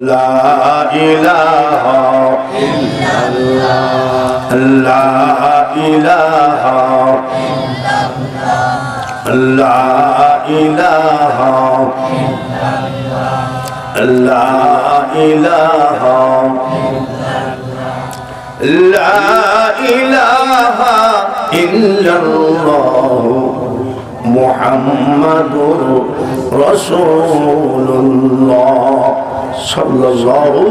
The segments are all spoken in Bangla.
لا إله إلا الله لا إله لا إله لا إله لا إله إلا الله محمد رسول الله সাল্লাল্লাহু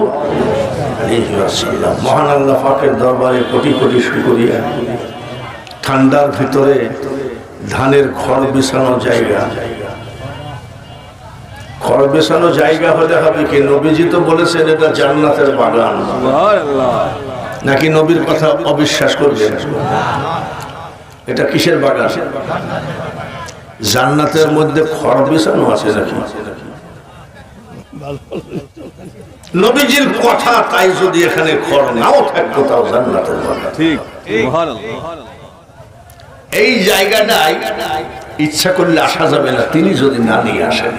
আলাইহি ওয়াসাল্লাম। মহান আল্লাহ পাকের দরবারে কোটি কোটি শুকরিয়া। ঠান্ডার ভিতরে ধানের খড় বিছানো জায়গা, খড় বিছানো জায়গা হলে হবে কি? নবীজি তো বলেছেন এটা জান্নাতের বাগান। নাকি নবীর কথা অবিশ্বাস করবেন? এটা কিসের বাগান? জান্নাতের মধ্যে খড় বিছানো আছে নাকি? নবীজির কথা তাই, যদি এখানে খড় নাও থাকতো তাও জান্নাতের বাগান। ঠিক। এই জায়গাটায় ইচ্ছা করলে আসা যাবে না, তিনি যদি না নিয়ে আসেন।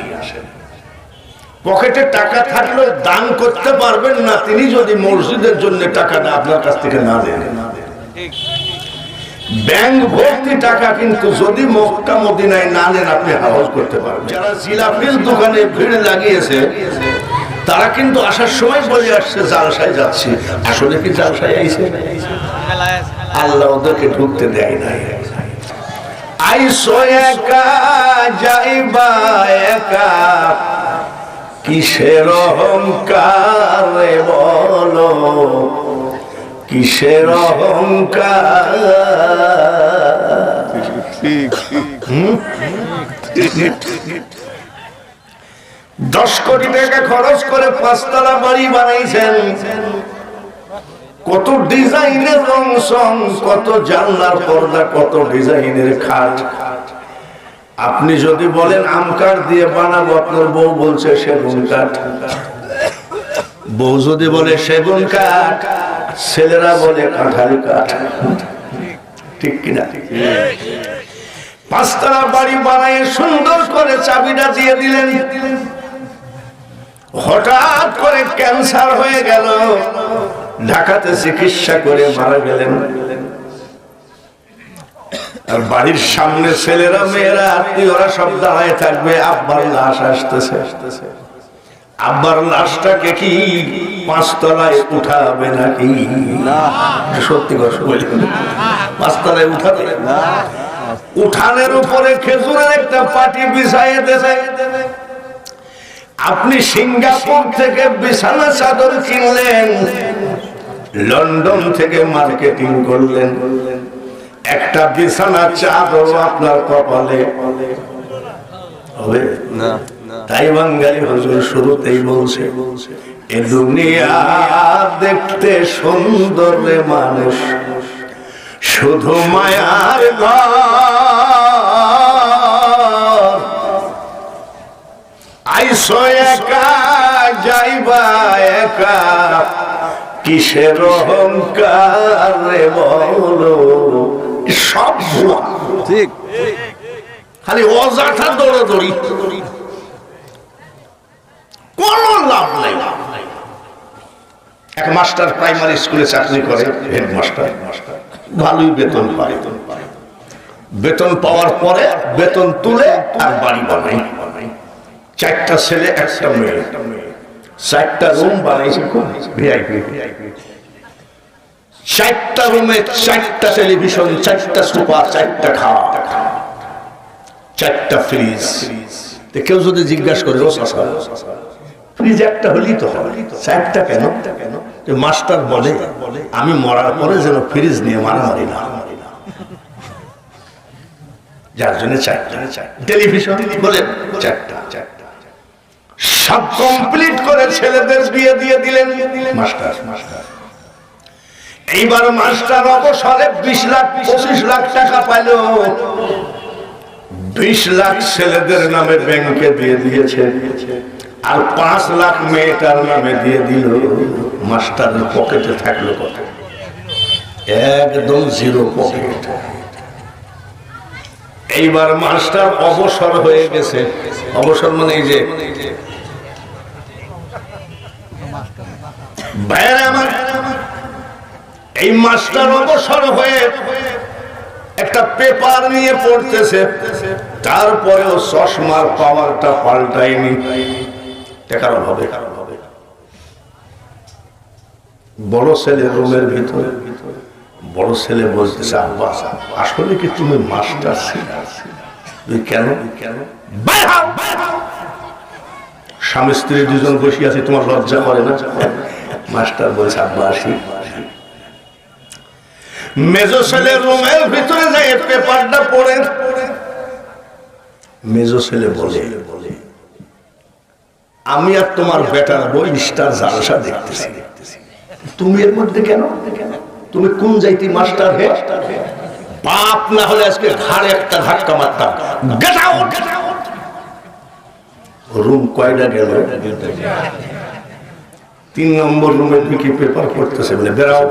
পকেটে টাকা থাকলেও দান করতে পারবেন না তিনি যদি মসজিদের জন্য টাকাটা আপনার কাছ থেকে না দেন। ব্যাংক ভর্তি টাকা কিন্তু যদি মক্কা মদিনায় না নেন আপনি হাওয়াজ করতে পারবেন। যারা জিলাপির দোকানে ভিড় লাগিয়েছে তারা কিন্তু আসার সময় বলে আসছে জালসায় যাচ্ছি। আসলে কি জালসায় আইছে? আল্লাহ ওদেরকে ঢুকতে দেয় নাই। আইসো একা যাইবা একা, কিসের অহংকার বলো, কিসের অহংকার? 10 কোটি টাকা খরচ করে 5 তলা বাড়ি বানাইছেন, কত ডিজাইনের রং সং, কত জানলার পর্দা, কত ডিজাইনের খাট। আপনি যদি বলেন আম কাঠ দিয়ে বানাবো, আপনার বউ বলছে সেগুন কাঠ। বউ যদি বলে সেগুন কাঠ, ছেলেরা বলে কাঁঠাল কাঠ। ঠিক কিনা? 5 তলা বাড়ি বানায় সুন্দর করে চাবিটা দিয়ে দিলেন। হঠাৎ করে ক্যান্সার হয়ে গেল, ঢাকাতে চিকিৎসা করে মারা গেলেন। আর বাড়ির সামনে ছেলেরা মেয়েরা আত্মীয়রা সব দাঁড়ায় থাকবে, আব্বার লাশ আসতেছে। আব্বার লাশটাকে কি 5 তলায় উঠাবে নাকি? না, সত্যি কথা বলি, 5 তলায় উঠাবে না। উঠানের উপরে খেজুরের একটা পাটি বিছাইয়ে দেবে। আপনি সিঙ্গাপুর থেকে বিছানা চাদর কিনলেন, লন্ডন থেকে মার্কেটিং করলেন, একটা বিছানা চাদর আপনার কপালে হবে না। তাই বাঙালি হুজুর শুরুতেই বলছে, এ দুনিয়া দেখতে সুন্দর রে মানুষ, শুধু মায়ার ঘর। আইসো একা যাইবা একা, কিসের অহংকার রে বলো। সব ভুয়া, ঠিক, খালি অযথা দৌড়াদৌড়ি, কোন লাভ নেই। এক মাস্টার প্রাইমারি স্কুলে চাকরি করে, হেডমাস্টার, ভালোই বেতন পায়। বেতন পাওয়ার পরে বেতন তুলে আর বাড়ি বানাই। 4টা ছেলে 1টা মেয়ে, 4টা রুম বানাইছে, খুব ভিআইপি। 4টা রুমে 4টা টেলিভিশন, 4টা সোফা, 4টা খাট, 4টা ফ্রিজ। কেউ যদি জিজ্ঞাসা করে ফ্রিজ একটা হলেই তো হয়, 4টা কেন? মাস্টার বলে আমি মরার পরে যেন ফ্রিজ নিয়ে মারামারি না, যার জন্য 4টা টেলিভিশন বলে 4টা। সব কমপ্লিট করে ছেলেদের বিয়ে দিয়ে দিলেন মাস্টার। এইবার মাস্টার অবসরে 20 লাখ 25 লাখ টাকা পাইল। 20 লাখ ছেলেদের নামে ব্যাংকে দিয়ে দিয়েছে, আর 5 লাখ মেয়েটার নামে দিয়ে দিল। মাস্টারের পকেটে থাকলো কত? একদম জিরো পকেট। এইবার মাস্টার অবসর হয়ে গেছে। অবসর মানে এই যে ভাইরা আমার, এই মাস্টার অবসর হয়ে একটা পেপার নিয়ে পড়তেছে, তারপরেও চশমার পাওয়ারটা পাল্টায়নি। টাকার অভাবে বড় ছেলে রুমের ভিতরে, বড় ছেলে বলতেছে, আব্বা আসলে কি তুমি মাস্টার ছিলে? কেন? স্বামী স্ত্রী দুজন বসে আছে, তোমার লজ্জা করে না? মাস্টার বলছে, আব্বা আসি। মেজো ছেলে রুমের ভিতরে যায়, পেপারটা পড়ে। মেজো ছেলে বলে, আমি আর তোমার বেটার বই স্টার জালসা দেখতেছি, তুমি এর মধ্যে কেন? তুমি কোন যাইতি মাস্টার হে? বাপ না হলে আজকে ঘাড়ে একটা ধাক্কা মারতাম। Get out! রুম কয়টা গেল? 3 নম্বর রুমে ঢুকে পেপার পড়তেছে, বলে বেরাও।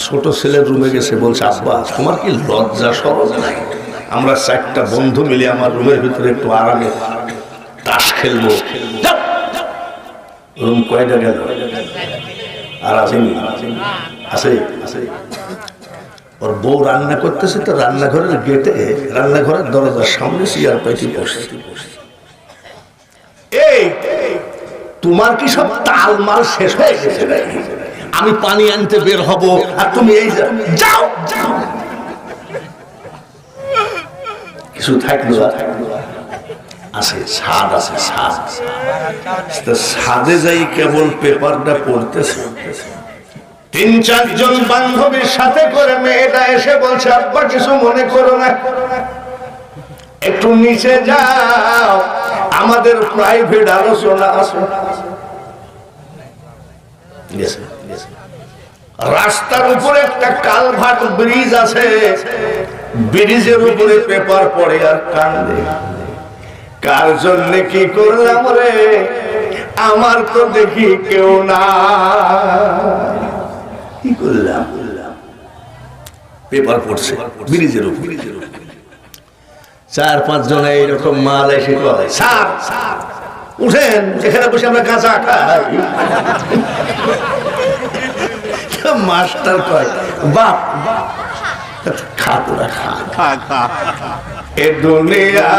ছোট ছেলের রুমে গেছে, বলছে, আব্বা তোমার কি লজ্জা সরজ নাই? আমরা 4টা বন্ধু মিলে আমার রুমের ভিতরে একটু আরামে তাস খেলবো। রুম কয়টা গেল? আর আসেনি? আছে। ওর বউ রান্না করতেছে, তো রান্নাঘরের গেটে, রান্নাঘরের দরজার সামনে চেয়ার পাইতে বসে। এই তোমার কি সব তালমাল শেষ হয়ে গেছে নাকি? আমি পানি আনতে বের হব আর তুমি এই যাও। কিছু থাকলো আছে, ছাদ আছে, ছাদে যাই কেবল পেপারটা পড়তেছে। 3-4 জন বান্ধবীর সাথে করে মেয়েটা এসে বলছে, আব্বা কিছু মনে করো না, একটু নিচে যাও, আমাদের প্রাইভেট আলোচনা আছে। রাস্তার উপরে একটা কালভার্ট ব্রিজ আছে, ব্রিজের উপরে পেপার পড়ে আর কান্দে। কার জন্য কি করলাম রে, আমার তো দেখি কেউ না, কি করলাম? পেপার পড়ছে ব্রিজের উপরে। 4-5 জন এইরকম মাল এসে বলে, স্যার উঠেন, এখানে বসে আমরা গাঁজা খাই। মাস্টার কয়, বাপ খা তোরা খা। এ দুনিয়া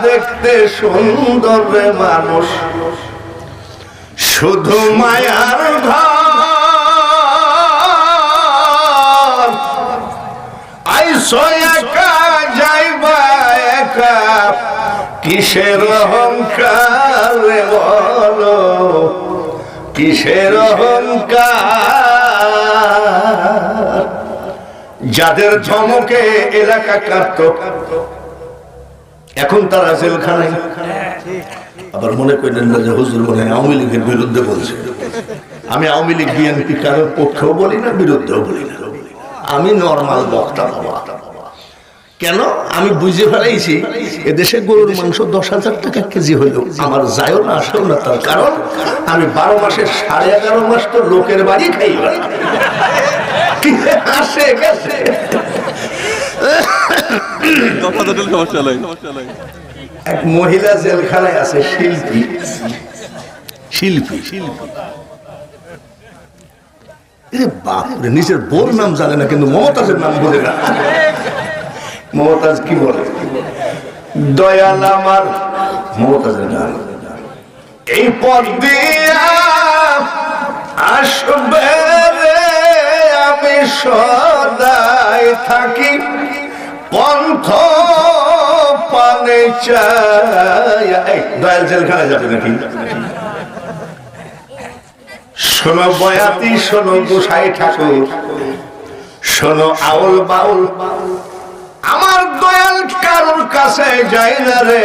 দেখতে সুন্দর রে মানুষ, শুধু মায়ার ঘর। আইসো একা যাইবা একা, কিসের অহংকার রে বলো, কিসের অহংকার? যাদের ধমকে এলাকা কাঁপতো, এখন তারা জেলখানায়। আবার মনে করেন না যে হুজুর মনে হয় আওয়ামী লীগের বিরুদ্ধে বলছে। আমি আওয়ামী লীগ বিএনপি কারোর পক্ষেও বলি না, বিরুদ্ধেও বলি না, আমি নর্মাল বক্তা বাবা। কেন? আমি বুঝে ফেলাইছি এদেশে গরুর মাংস 10,000 টাকা কেজি হইলেও আমার যায়ও না আসেও না। তার কারণ আমি 12 মাসের 11.5 মাস তো লোকের বাড়ি খাই আসে গেছে। এক মহিলা জেলখানায় আছে, শিল্পী। বাপরে, নিজের বোর নাম জানে না কিন্তু মমতাজের নাম বলে না। মমতাজ কি বলে? দয়াল আমার মমতাজের নাম। এই পথ দিয়া আসবে রে, আমি সদাই থাকি, পন্থ পানে চাই। দয়াল জেলখানায় যাবে নাকি? শোনো বয়াতি, শোনো গোসাই ঠাকুর, শোনো আউল বাউল, আমার দয়াল কারোর কাছে যায় না রে।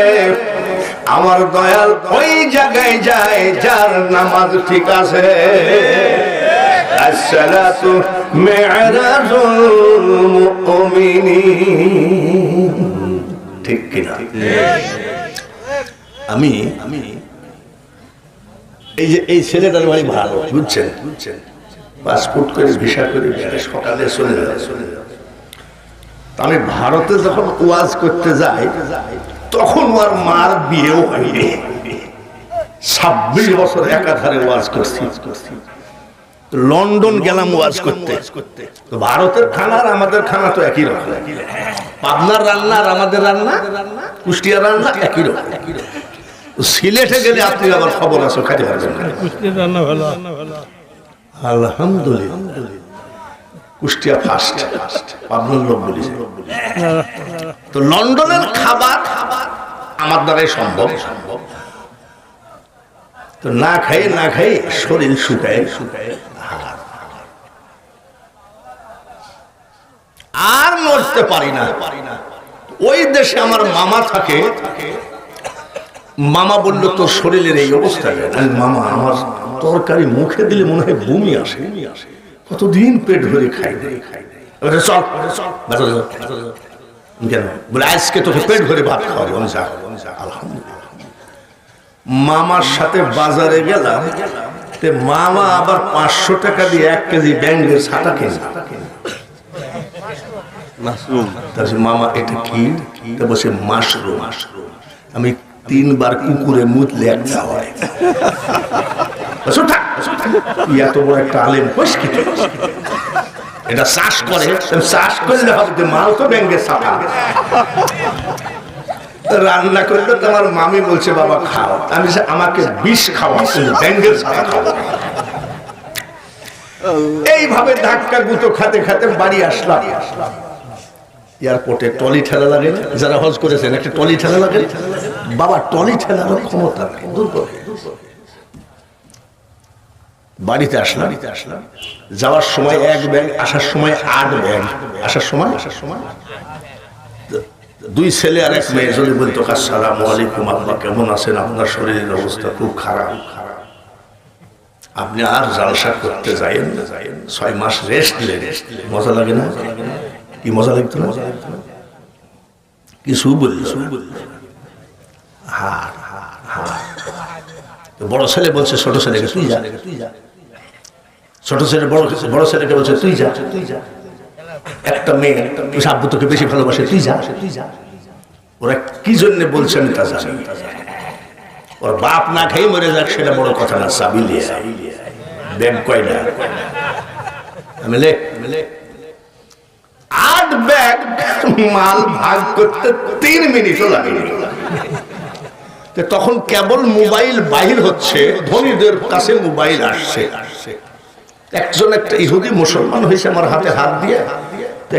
আমার দয়াল ওই জায়গায় যায় যার নামাজ ঠিক আছে। আসসালাতু মি'রাজুল মুমিনিন, ঠিক কিনা? আমি এই যে এই ছেলেটার বাড়ি ভালো, বুঝছেন? পাসপোর্ট করে ভিসা করে সকালে চলে যায়। আমি ভারতে যখন ওয়াজ করতে যাই তখন ওর মার বিয়েও হয়নি। 26 বছর একাধারে ওয়াজ করছি। লন্ডন গেলাম ওয়াজ করতে। তো ভারতের খানা আর আমাদের খানা তো একই রকম। পাবনার রান্না আর আমাদের রান্না, কুষ্টিয়ার রান্না একই রকম। সিলেটে গেলে আপনি আবার খবর আছে, খাইতে পারবেন না। আলহামদুলিল্লাহ, কুষ্টিয়া ফার্স্ট, পাবনার লোক বলি। তো লন্ডনের খাবার আমার দ্বারাই সম্ভব। তো না খাই শরীর শুকায় আর নড়তে পারি না। ওই দেশে আমার মামা থাকে। মামা বললো তোর শরীরের এই অবস্থা কেন? মামা আমার তরকারি মুখে দিলে মনে হয় বমি আসে, কতদিন পেট ভরে খাই দেয়। চল কেন বলে আজকে তোকে পেট ভরে ভাত খাওয়াবো। আলহামদুলিল্লাহ। মামার সাথে বাজারে গেলাম, মামা আবার 500 টাকা দিয়ে 1 কেজি ব্যাঙ্গের ছাতা কিনে। মামা এটা কি? বলছে মাশরুম। আমি 3 বার কুকুরে মুতলে একটা হয়। এত বড় একটা আলেম এটা চাষ করে, চাষ করলে হবে মাল তো ব্যাঙ্গের ছাতা। রান্না করলে তোমার মামি বলছে বাবা খাও। আমি আমাকে বিষ খাওয়া, ব্যাঙ্গের ছাতা খাও। এইভাবে ধাক্কা গুঁতো খাতে খাতে বাড়ি আসলাম। এয়ারপোর্টে টলি ঠেলা লাগে, যারা হজ করেছেন একটা টলি ঠেলা লাগে। বাবা টলি ঠেলার ক্ষমতা নেই। বাড়িতে আসলাম, যাওয়ার সময় 1 ব্যাগ, আসার সময় 8 ব্যাগ। আসার সময় 2 ছেলে আর 1 মেয়ে যদি বলতো আসসালামু আলাইকুম, আল্লাহ কেমন আছেন, আপনার শরীরের অবস্থা খুব খারাপ, আপনি আর জালসা করতে যাইয়েন না, 6 মাস রেস্ট দিলে মজা লাগে না? কি মজা লাগতো না? কিছু বলল বড় ছেলে বলছে ছোট ছেলেকে তুই যা, ছোট ছেলে বড় ছেলেকে বলছে তুই যা। একটা মেয়ে আব্বু তোকে বেশি ভালোবাসে, তুই যা। ওরা কি জন্য বলছেন তা জানি। ওর বাপ না খেয়ে মরে যাক সেটা বড় কথা না। চাবি লিয়ে ব্যাগ কয়টা? 8 ব্যাগ মাল ভাগ করতে 3 মিনিটও লাগেনি। তখন কেবল মোবাইল বাহির হচ্ছে, ধনীদের কাছে মোবাইল আসছে। একজন একটা ইহুদি মুসলমান হয়েছে আমার হাতে হাত দিয়ে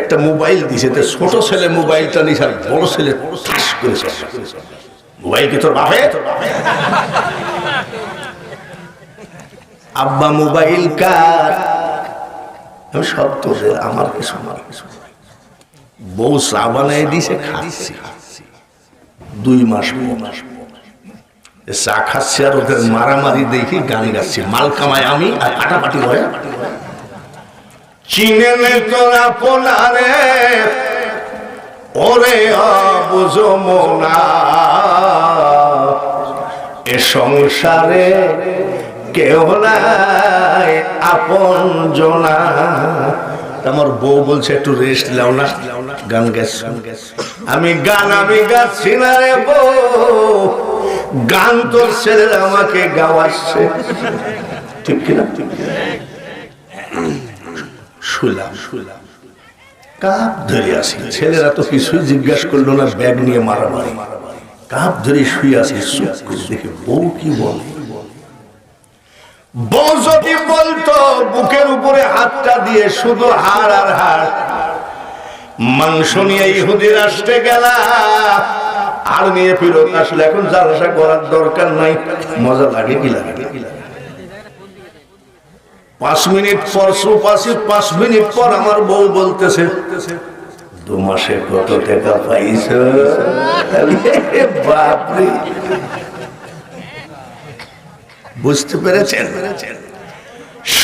একটা মোবাইল দিছে। ছোট ছেলে মোবাইলটা নিছে, বড় ছেলে ঠাস করেছে। মোবাইল কি তোর বাপে? আব্বা মোবাইল কার? আমি সব তো আমার কিছু বউ চা বানাই দিছে, খাচ্ছি। 2 মাস চা খাচ্ছি আর ওদের মারামারি দেখি গান গাচ্ছি। মাল কামায় আমি আর কাটাপাটি হয়। চিনে নে তোরা পোনারে ওরে বুঝো মোনা, এ সংসারে কেউ নাই আপন জনা। আমার বউ বলছে একটু রেস্ট লাও না, গান গাচ্ছি। আমি গাচ্ছি না রে বউ, গান তোর ছেলেরা আমাকে গাওয়াচ্ছে। ঠিক কিনা? শুলাম কাপ ধরে আসি। ছেলেরা তো কিছুই জিজ্ঞাসা করলো না, ব্যাগ নিয়ে মারামারি। কাপ ধরে শুয়ে আসি। দেখে বউ কি বলে। বউ যদি বলতো বুকের উপরে হাতটা দিয়ে শুধু হাড় আর হাড়, মাংস নিয়ে ইহুদি রাষ্ট্রে গেলা আর নিয়ে ফিরত আসলে এখন জালসা করার দরকার নাই। মজা লাগে কি লাগে? 5 মিনিট পর সুপাশি, 5 মিনিট পর আমার বউ বলতেছে 2 মাসে কত টাকা পাইছ? বাপরে, বুঝতে পেরেছেন?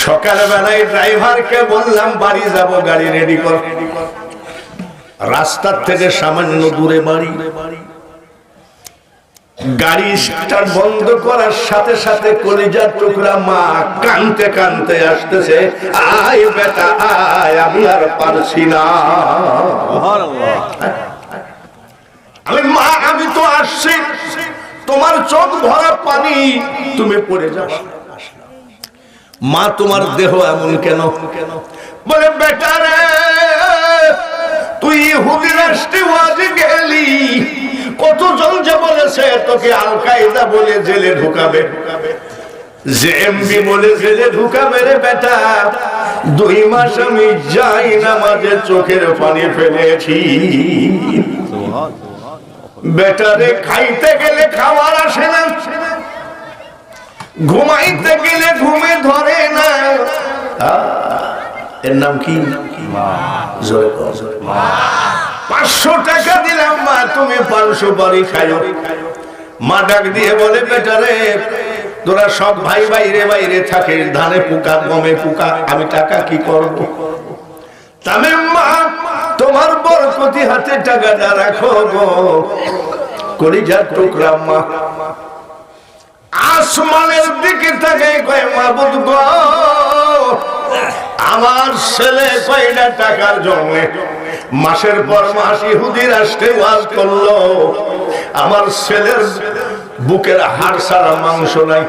সকালবেলায় ড্রাইভারকে বললাম বাড়ি যাব, গাড়ি রেডি কর। রাস্তার থেকে সামান্য দূরে বাড়ি। গাড়ি স্টার্ট বন্ধ করার সাথে সাথে কলিজার টুকরা মা কানতে কানতে আসতেছে, আয় বেটা আয়, আমি আর পারছি না। আমি মা, আমি তো আসছি, তোমার চোখ ভরা পানি, তুমি পড়ে যাও। মা তোমার দেহ এমন কেন? বলে বেটা রে, তুই ইহুদি রাষ্ট্রে ওয়াজে গেলি, কতজন যে বলেছে তোকে আল কায়দা বলে জেলে ঢুকাবে, জেএমবি বলে জেলে ঢুকাবে রে বেটা। 2 মাস আমি যাই নামাজে চোখের পানি ফেলেছি। বেটারে খাইতে গেলে খাবার আসে না, ঘুমাইতে গেলে ঘুমে ধরে না। এর নাম কি? 500 টাকা দিলাম মা, তুমি 500 বাড়ি খাইও। মা ডাক দিয়ে বলে বেটারে, তোরা সব ভাই বাইরে বাইরে থাকে, ধানে পোকা গমে পোকা, আমি টাকা কি করব? তামিম মা, তোমার বরকতি হাতে টাকাটা রাখো গো। কলিজার টুকরা মা আসমানের দিকে তাকাই কয়, মাবুদ গো, আমার ছেলে কয়টা টাকার জন্য মাসের পর মাস ইহুদি রাষ্ট্রে ওয়াজ করলো, আমার ছেলের বুকের হাড় ছাড়া মাংস নাই,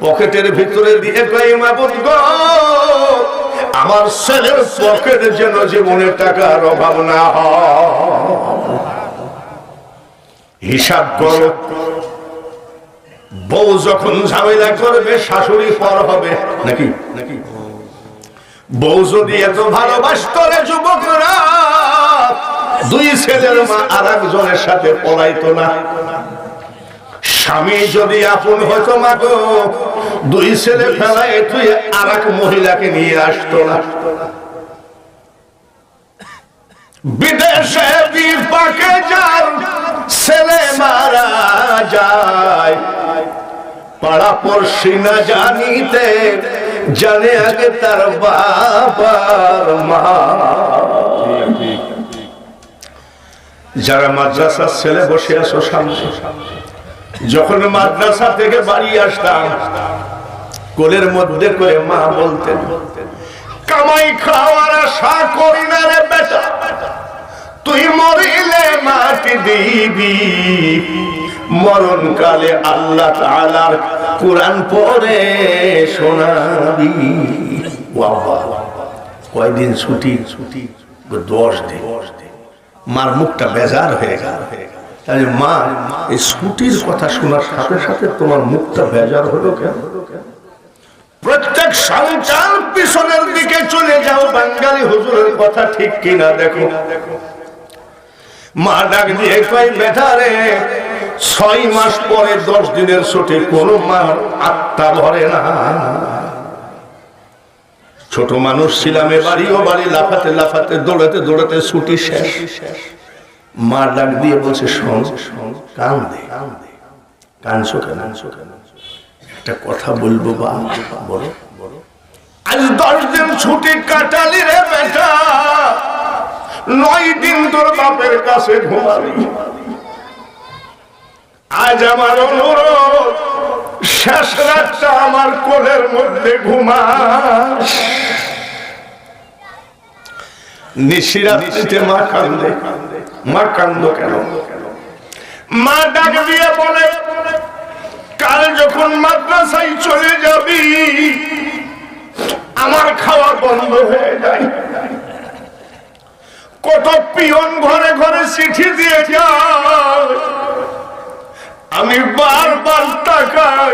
পকেটের ভিতরে দিয়ে কয়, মাবুদ গো, আমার ছেলের পকেট যেন জীবনে টাকার অভাব না হয়। হিসাব করো, বউ যখন ঝামেলা করবে শাশুড়ি পর হবে নাকি? বউ যদি এত ভালোবাসত রে যুবকরা, 2 ছেলের মা আর একজনের সাথে পলাইতো না। স্বামী যদি আপন হতো মা গো, 2 ছেলে ফেলায় তুই আর এক মহিলাকে নিয়ে আসতো না। বিদেশে বিপাকে যার ছেলে মারা যায়, পাড়া পড়শি না জানিতে জানে আগে তার বাবার মা। যারা মাদ্রাসার ছেলে বসে আছো সামনে, যখন মাদ্রাসা থেকে বাড়ি আসতাম, কোলের মধ্যে করে মা বলতেন, কামাই খাওয়ার আশা করি না রে বেটা, তুই মরিলে মাটি দিবি, মরণকালে আল্লাহ তাআলার কোরআন পড়ে শোনাবি। বাবা, কয়দিন ছুটি? 10 দিন। মার মুখটা বেজার হয়ে গেল। তাহলে মা, এই ছুটির কথা শোনার সাথে সাথে তোমার মুখটা বেজার হলো কেন? প্রত্যেক সন্তান পিছনের দিকে চলে যাও, বাঙালি হুজুরের কথা ঠিক কিনা দেখো। মা ডাক দিয়ে কয়, বেটা রে, 6 মাস পরে 10 দিনের ছুটি কোন মার আত্মা ভরে না। ছোট মানুষ ছিলাম, বাড়িও বাড়ি লাফাতে লাফাতে দৌড়াতে দৌড়াতে ছুটি শেষ। মা ডাক দিয়ে বলছে, শোন, কান্দে, কাঁদছো কেন? একটা কথা বলবো বা, বলো। আজ 10 দিন ছুটি কাটালি রে বেটা, 9 দিন তোর বাপের কাছে ঘুমাবি। আজ আমার অনুরোধ, শেষ রাতটা আমার কোলের মধ্যে ঘুমাস। নিশিরাত্রিতে মা কান্দে। মা কান্দো কেন? মা ডাক দিয়ে বলে, কাল যখন মাদ্রাসায় চলে যাবি, আমার খাওয়া বন্ধ হয়ে যায়। কত পিয়ন ঘরে ঘরে চিঠি দিয়ে যায়, আমি বারবার তাকাই,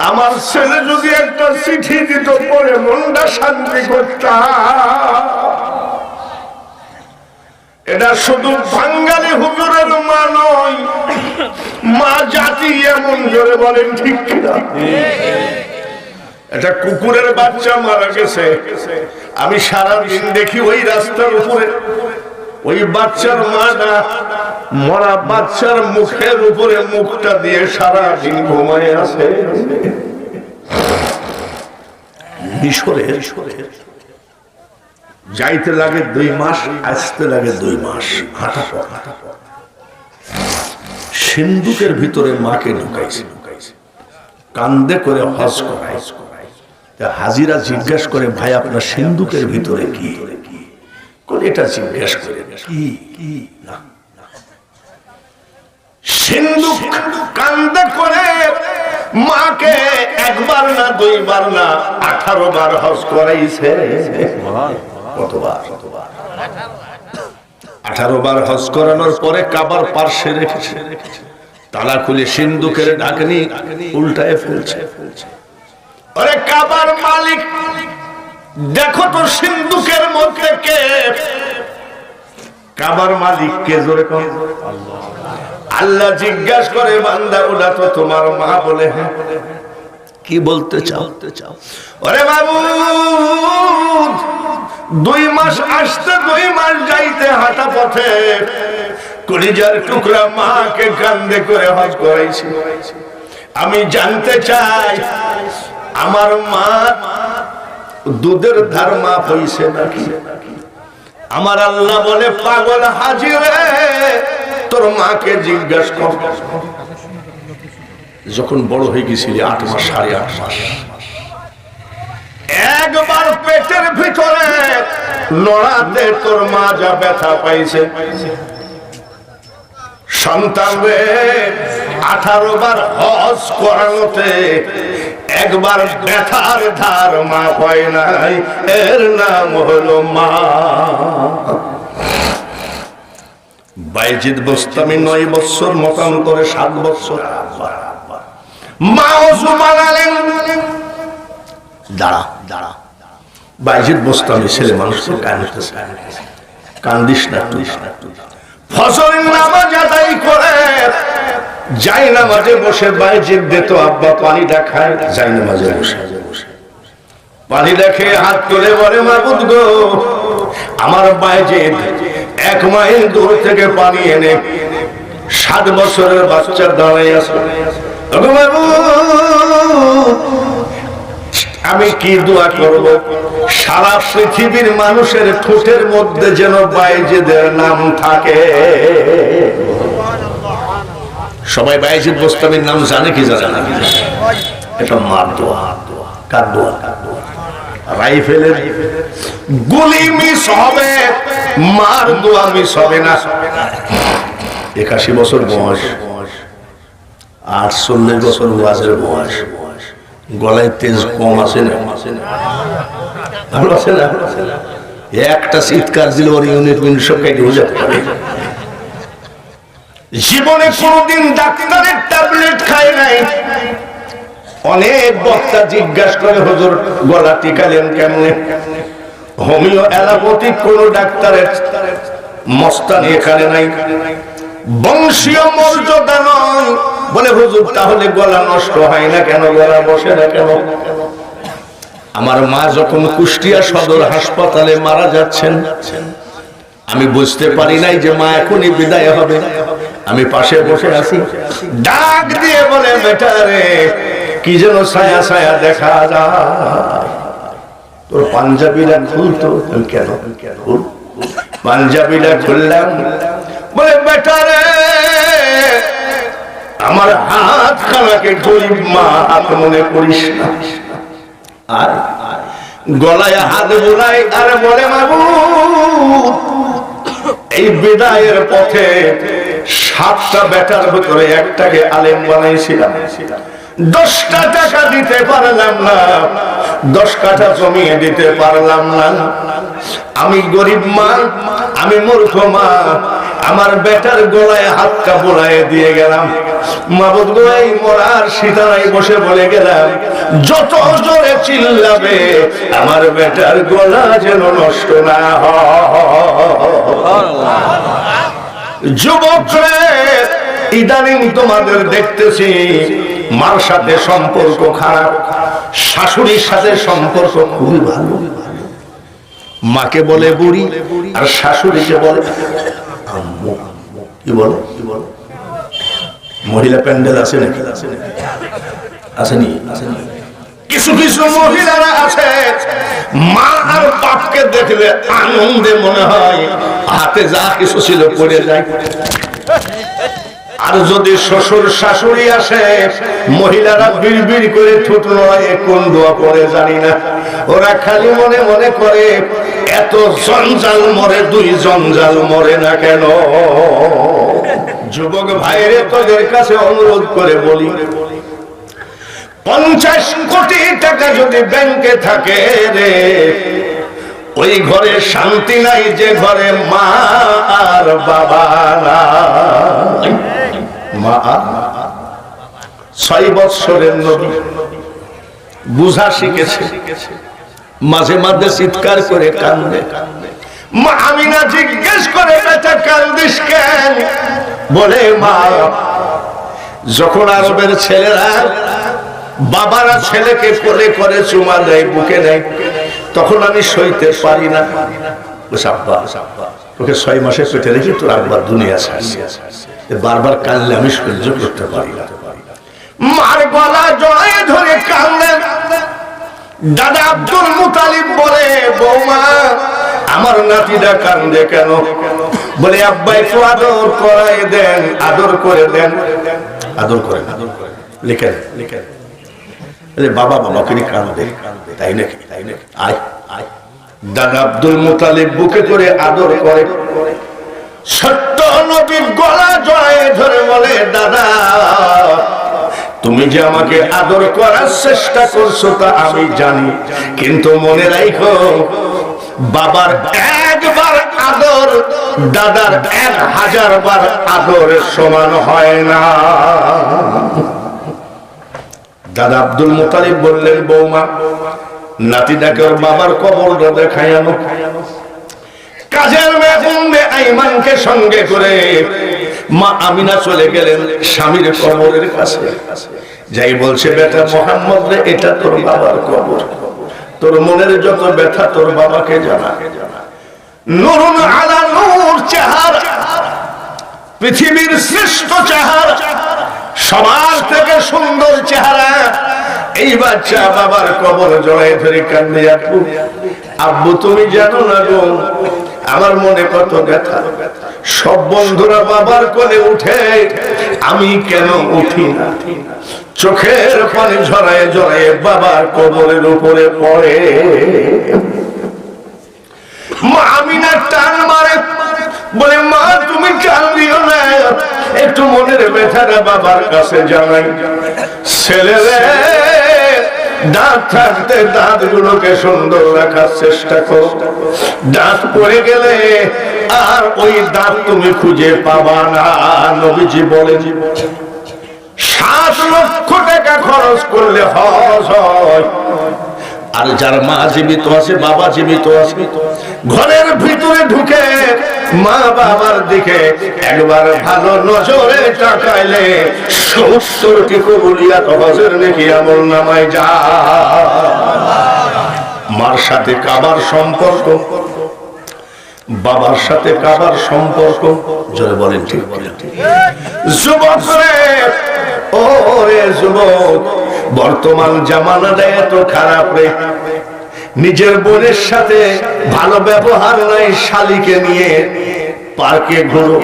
আমার ছেলে যদি একটা চিঠি দিত পরে মনটা শান্তি করতাম। এটা শুধু বাঙালি হুজুরের মা নয়, মা জাতি এমন জোরে বলেন ঠিক কিনা? এটা কুকুরের বাচ্চা মারা গেছে, আমি সারাদিন দেখি ওই রাস্তার উপরে ওই বাচ্চার মাটা মরা বাচ্চার মুখের উপরে মুখটা দিয়ে সারাদিন ঘুমায় আছে। মিশরে যাইতে লাগে 2 মাস, আসতে লাগে 2 মাস, হাঁটা পথ। সিন্ধুকের ভিতরে মাকে ঢুকাইছে, কান্দে করে হজ করায়। হাজিরা জিজ্ঞাসা করে, ভাই আপনার সিন্ধুকের ভিতরে কি? এটা জিজ্ঞাসা করে কি না, সিন্ধুক কান্দে করে মাকে একবার না দুইবার না 18 বার হজ করাইছে। কতবার? 18 বার হজ করানোর পরে কাবার পার্শ্বে রেখেছে, তালা খুলে সিন্ধুকের ঢাকনি উল্টায় ফেলছে। আরে কাবার মালিক, দেখো তো সিন্ধুকের মধ্যে কে? কাবার মালিক কে? জোরে কোন? আল্লাহ জিজ্ঞাসা করে, বান্দা ওটা তো তোমার মা। বলে হ্যাঁ। কি বলতে চাও? আরে মাবুদ, 2 মাস আসতে 2 মাস যাইতে হাঁটা পথে কলিজার টুকরা মাকে কান্দে করে হজ করাইছি। আমি জানতে চাই আমার মা দুধের ধার মা হইছে নাকি? আমার আল্লাহ বলে, পাগল হাজিরে, তোর মাকে জিজ্ঞাসা কর। যখন বড় হয়ে গেছিলি 8 মাস 8.5 মাস, একবার পেটের ভিতরে নড়াতে তোর মা যা ব্যথা পাইছে, সন্তান রে 18 বার হজ করানোতে একবার ব্যথার ধার মা হয় নাই, এর নাম হলো মা। বাইজিদ বোস্তামি 9 বছর, মতান্তরে 7 বছর মা ওযু বানালেন। দাঁড়া, বাইজিদ বোস্তামি ছেলে মানুষ তো কান্দিস না। ফজরের নামাজ আদায় করে যাই নামাজে বসে বাইজিদ দিত, আব্বা পানিটা খায়। যাই নামাজে বসে পানিটা খেয়ে হাত তুলে বলে, মাবুদ গো, আমার বাইজিদ 1 মাইল দূর থেকে পানি এনে 7 বছরের বাচ্চা দাঁড়াই আছে। আমি কি দোয়া করব? সারা পৃথিবীর মানুষের ঠোঁটের মধ্যে যেন বাইজিদের নাম থাকে। সবাই বাইজিদ বোস্তামির নাম জানে কি জানে না? এটা মার দোয়া। কার দোয়া? রাইফেলের গুলি মিস হবে, মার দোয়া মিস হবে না। 81 বছর বয়স, 48 বছর ওয়াজের বয়স, গলায় তেজ কম আছে না? ভালো আছে না? একটা চিৎকার দিলে ওর ইউনিট সব কেটে বোঝাতে পারে। জীবনে কোনদিন ডাক্তারের ট্যাবলেট খায় নাই। অনেক বক্তা জিজ্ঞাসা করে, হুজুর গলা টিকালেন কেমনে? হোমিও অ্যালোপ্যাথিক কোন ডাক্তারের মস্তানি এখানে নাই, বংশীয় মর্যাদা নয়। বলে হুজুর তাহলে গলা নষ্ট হয় না কেন, গলা বসে না কেন? আমার মা যখন কুষ্টিয়া সদর হাসপাতালে মারা যাচ্ছেন, আমি বুঝতে পারি নাই যে মা এখনই বিদায় হবে। আমি পাশে বসে আছি, ডাক দিয়ে বলে, বেটা রে, কি যেন ছায়া ছায়া দেখা যায়, তোর পাঞ্জাবিটা খুলতো। কেন? পাঞ্জাবিটা খুললাম। বলে, বেটা রে, আমার হাত খানাকে গরিব মা হাত মনে করিস না। আর গলায় হাত বোলাই আর বলে, মাবুদ, এই বিদায়ের পথে 7টা বেটার ভিতরে একটাকে আলেম বানাইছিলাম। 10টা টাকা দিতে পারলাম না, 10 কাঠা জমিয়ে দিতে পারলাম না। আমি গরিব মা, আমি মূর্খ মা, আমার বেটার গলায় হাতটা বোলায় দিয়ে গেলাম। মাবুদ গো, এই মরার সীতারাই বসে বলে গেলাম, যত জোরে চিল্লাবে আমার বেটার গলা যেন নষ্ট না হয়। যুবক, ইদানিং তোমাদের দেখতেছি মার সাথে সম্পর্ক খারাপ, শাশুড়ির সাথে সম্পর্ক খুবই ভালো। মাকে বলে বুড়ি আর শাশুড়িকে বলে আম্মু। কি বলে? মহিলা প্যান্ডেল আছে নাকি? আসেনি? কিছু কিছু মহিলারা আছে, মা আর বাপকে দেখলে আনন্দে মনে হয় হাতে যা কিছু ছিল পড়ে যায়। আর যদি শ্বশুর শাশুড়ি আসে, মহিলারা বিড়বিড় করে ঠোঁট নয়, কোন দোয়া পড়ে জানি না। ওরা খালি মনে মনে করে, এত জঞ্জাল মরে 2 জঞ্জাল মরে না কেন? যুবক ভাইরে তোদের কাছে অনুরোধ করে বলি, 50 কোটি টাকা যদি ব্যাংকে থাকে রে, ওই ঘরে শান্তি নাই যে ঘরে মা আর বাবা নাই। মা 6 বৎসরের নবী বুঝা শিখেছে, মাঝে মাঝে চিৎকার করে কান্দে। মা আমিনা জিজ্ঞেস করে, বেটা কান্দিস কেন? বলে, মা যখন আরবের ছেলেরা বাবারা ছেলেকে কোলে করে চুমা দেয়, বুকে নেয়, তখন আমি সইতে পারি না। তোকে 6 মাসে পেটে রেখে তোর একবার দুনিয়া ছাড়ছি, বারবার কাঁদলে আমি সহ্য করতে পারি না। মার গলা জড়ায় ধরে কাঁদলেন। দাদা আব্দুল মুতালিব বলে, বৌমা আমার নাতিটা কান্দে কেন? বলে, আব্বা একটু আদর করাই দেন, আদর করে দেন। আদর করে লিখে লিখে বাবা বাবা কিনে কান্দে, তাই নাকি? তাই নাকি? আয় আয়। দাদা আব্দুল মুতালিব বুকে করে আদর করে। সত্য নবীর গলা জড়ায় ধরে বলে, দাদা তুমি যে আমাকে আদর করার চেষ্টা করছো তা আমি জানি, কিন্তু মনে রাখো বাবার একবার আদর দাদার 1000 বার আদরের সমান হয় না। দাদা আব্দুল মুতালিব বললেন, বৌমা নাতিটাকে ওর বাবার কবরটা দেখাই আনো। কাজের মেয়ে উম্মে আইমানকে সঙ্গে করে মা আমিনা চলে গেলেন স্বামীর কবরের কাছে। যাই বলছে, বেটা মোহাম্মদ রে, এটা তোর বাবার কবর, তোর মনের যত ব্যথা তোর বাবাকে জানা। নূরুন আলা নূর চেহারা, পৃথিবীর শ্রেষ্ঠ চেহারা, সবার থেকে সুন্দর চেহারা। এই বাচ্চা বাবার কবর জড়ায় ধরে কান্দে, আব্বু আব্বু তুমি জানো না গো আমার মনে কত ব্যথা। সব বন্ধুরা বাবার কোলে উঠে, আমি কেন উঠি না? চোখের পানি ঝরায় ঝরায় বাবার কবরের উপরে পড়ে। মা আমিনা টান মারে, বলে, মা তুমি কান্দিও না, একটু মনের ব্যথাটা বাবার কাছে জানাই। ছেলেরে দাঁত থাকতে দাঁত গুলোকে সুন্দর রাখার চেষ্টা করো, দাঁত পড়ে গেলে আর ওই দাঁত তুমি খুঁজে পাবা না। নবীজি বলেন, 7 লক্ষ টাকা খরচ করলে হজ হয়, আর যার মা জীবিত আছে বাবা জীবিত আছে, ঘরের ভিতরে ঢুকে মা বাবার দিকে একবার ভালো নজরে তাকাইলে 70টি কবুলিয়াত হজের নেকি আমল নামায় যায়। মার সাথে কাবার সম্পর্ক, বাবার সাথে কাবার সম্পর্ক, জোরে বলেন ঠিক বলেন। যুবক রে, ও রে যুবক, বর্তমান জামানাটা এত খারাপ রে, নিজের বোনের সাথে ভালো ব্যবহার নাই, শালিকে নিয়ে পার্কে ঘুরো।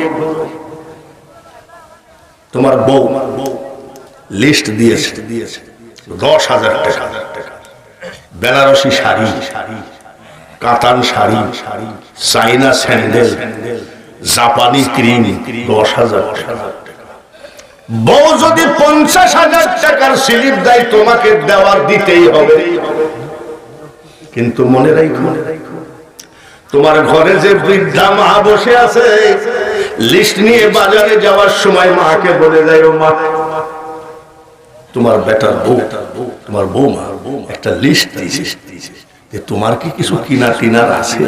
তোমার বউ লিস্ট দিয়েছে 10,000 টাকা, বেনারসি শাড়ি, কাতান শাড়ি, চাইনা স্যান্ডেল, জাপানি ক্রিম, 10,000 টাকা। বউ যদি 50,000 টাকার স্লিপ দেয়, তোমাকে দেওয়ার দিতেই হবে। কিন্তু মনে রাখো, তোমার ঘরে যে বৃদ্ধা মা বসে আছে, লিস্ট নিয়ে বাজারে যাওয়ার সময় মাকে বলে যায়, ও মা তোমার বেটার বউ, তোমার বৌমা একটা লিস্ট দিয়েছে যে তোমার কি কিছু কিনা টিনার আছে।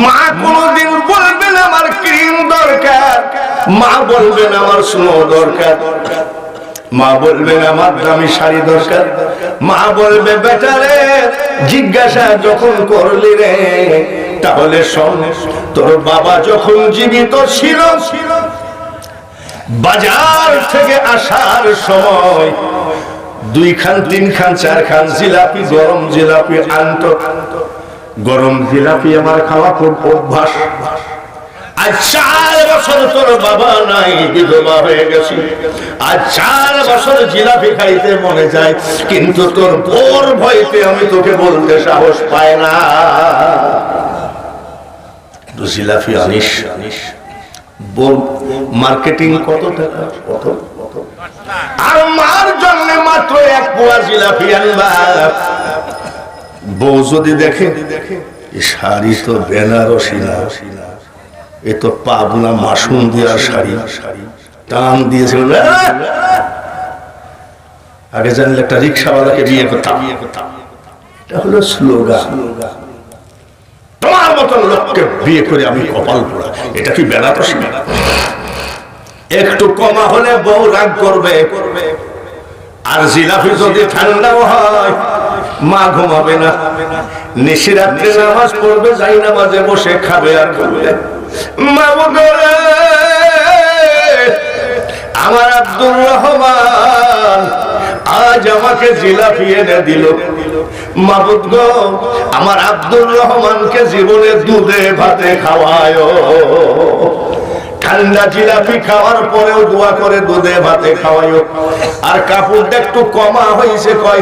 মা কোনদিন বলবেন আমার ক্রিম দরকার, মা বলবেন আমার স্নো দরকার, মা বলবেন আমার দামি শাড়ি দরকার। মা বলবে, বেটারে জিজ্ঞাসা যখন করলি রে, তাহলে শোন, তোর বাবা যখন জীবিত ছিল, বাজার থেকে আসার সময় 2 খান 3 খান 4 খান জিলাপি, গরম জিলাপি আনতো। গরম জিলাপি আমার খাওয়া খুব অভ্যাস। আজ 4 বছর তোর বাবা নাই, বিধবা হয়ে গেছি, আজ 4 বছর জিলাপি খাইতে মনে যায়, কিন্তু তোর বোর ভয়তে আমি তোকে বলতে সাহস পাই না। জিলাপি আনিস, মার্কেটিং কত টাকা, কত আর মার জন্য মাত্র এক পোয়া জিলাপি আনবা। বউ যদি দেখে শাড়ি তো বেনারসি না, এ তো পাবনা মাসুম দেওয়ার শাড়ি, টান দিয়েছিল। আগে জানলে একটা রিক্সাওয়ালাকে বিয়ে করতাম, এটা হলো স্লোগান। তোমার মতন লোককে বিয়ে করে আমি কপাল পোড়া, এটা কি বেনারসি? একটু কমা হলে বউ রাগ করবে। আর জিলাপি যদি ঠান্ডাও হয় মা ঘুমাবে না, নিশিরাত্রে নামাজ পড়বে, যাই নামাজে বসে খাবে আর করবে। মা বলে আমার আব্দুর রহমান আজ আমাকে জিলাপি এনে দিল। মাবুদ গো, আমার আব্দুর রহমানকে জীবনে দুধে ভাতে খাওয়ায়। ঠান্ডা জিলাপি খাওয়ার পরেও দোয়া করে দুধে ভাতে খাওয়ায়। আর কাপড়টা একটু কমা হয়েছে, কয়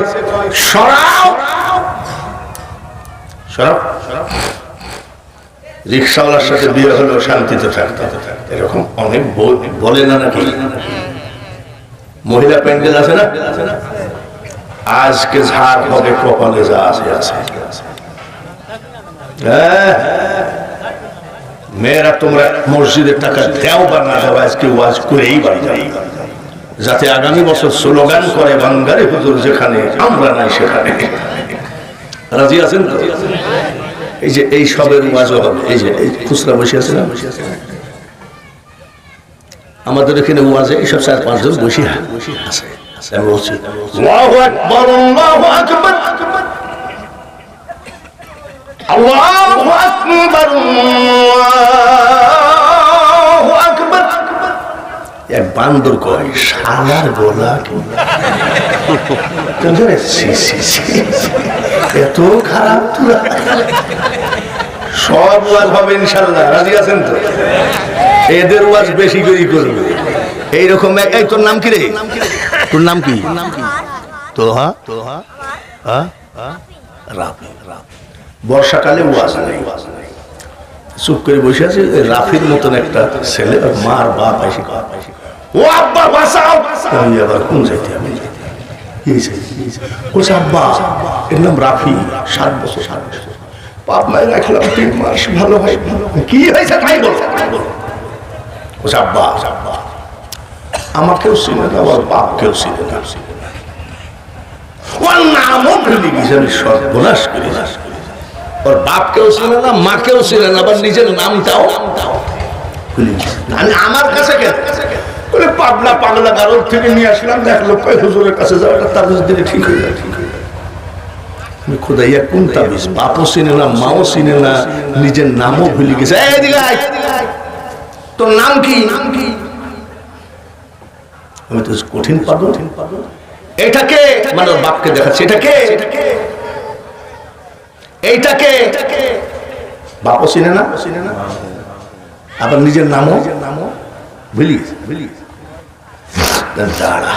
সরাও সরাও। রিক্সাওয়ালার সাথে বিয়ে হলো শান্তিতে থাকতে, এরকম অনেক বলে না নাকি? মহিলা প্যান্ডেল আছে না, আজকে ঝাড় হবে কপালে যা আছে আছে। মেয়েরা তোমরা মসজিদের টাকা দেও বা না দেও, আজকে ওয়াজ করেই বাড়ি যাই, যাতে আগামী বছর স্লোগান করে বাঙ্গালী হুজুর যেখানে আমরা নাই সেখানে। রাজি আছেন তো? এই যে এই সবের ওয়াজও হবে। এই যে এই খুচরা বসে আছে না, আমাদের এখানে ওয়াজে এইসব 4-5 জন বসে আছে। আমি বলছি আল্লাহু আকবার, আল্লাহু আকবার, আল্লাহু আকবার, আল্লাহু আকবার। এক বান্দর কয় শালার গলা এত খারাপ। সব ওয়াজ হবে ইনশাআল্লাহ, রাজি আছেন তো? এদের ওয়াজ বেশি করে করবে এইরকম। এই তোর নাম কি রে? তোর নাম কি? তোহা রাফি। বর্ষাকালে ওয়াজ নেই, চুপ করে বসে আছে। রাফির মতন একটা ছেলে, মার বাপ আইসি ও আব্বা বাঁচাও। আমি আবার কোন যাইতে, আমি আব্বা এর নাম রাফি, 7 বছর বাপ মায়ের রাখলাম 3 মাস, ভালো হয়। কি হয়েছে তাই বল। আব্বা আমাকেও চিনে না, আমার বাপকেও চিনে না, ওর নামও ভুলে গেছে। আমি সর্বনাশ করি, ওর বাপকেও চিনে না, মাকেও চিনে না, আবার নিজের নামটাও ভুলে গেছে। আমার কাছে কেন বলে পাগলা পাগলা গারদ থেকে নিয়ে আসলাম, দেখলো কয় হুজুরের কাছে যাও, একটা তাবিজ দিলে ঠিক হয়ে যায়। আমি খোদাইয়া কোন তাবিজ? বাপও চিনে না, মাও চিনে না, নিজের নামও ভুলে গেছে। তোর নাম কি? আমি তো কঠিন পাগল। এটাকে মানে ওর বাপকে দেখাচ্ছে, এটাকে এইটাকে বাপও চিনে না, আবার নিজের নামও ভুলি। দাঁড়া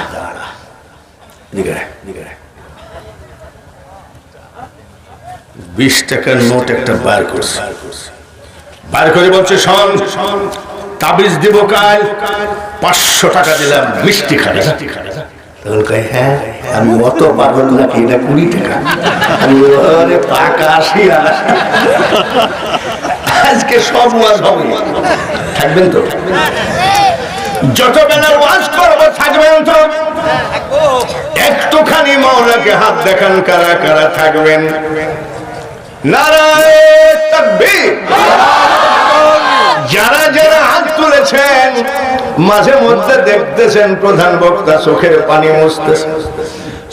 20 টাকার নোট একটা বার করছে, বার করে বলছে শোন, তাবিজ দিব কাল, 500 টাকা দিলাম, মিষ্টি খাবে। তখন কয় হ্যাঁ, আমি অত পাগল নাকি, এটা 20 টাকা। আমি পাকা আসি, আজকে সব ওয়াজ হবে, থাকবেন তো? যত বেলা ওয়াজ করবো থাকবেন তো? একটুখানি মাওলাকে হাত দেখান, কারা কারা থাকবেন? নারায়ে তাকবীর। যারা যারা হাত তুলেছেন, মাঝে মধ্যে দেখতেছেন প্রধান বক্তা চোখের পানি মুছতেছে,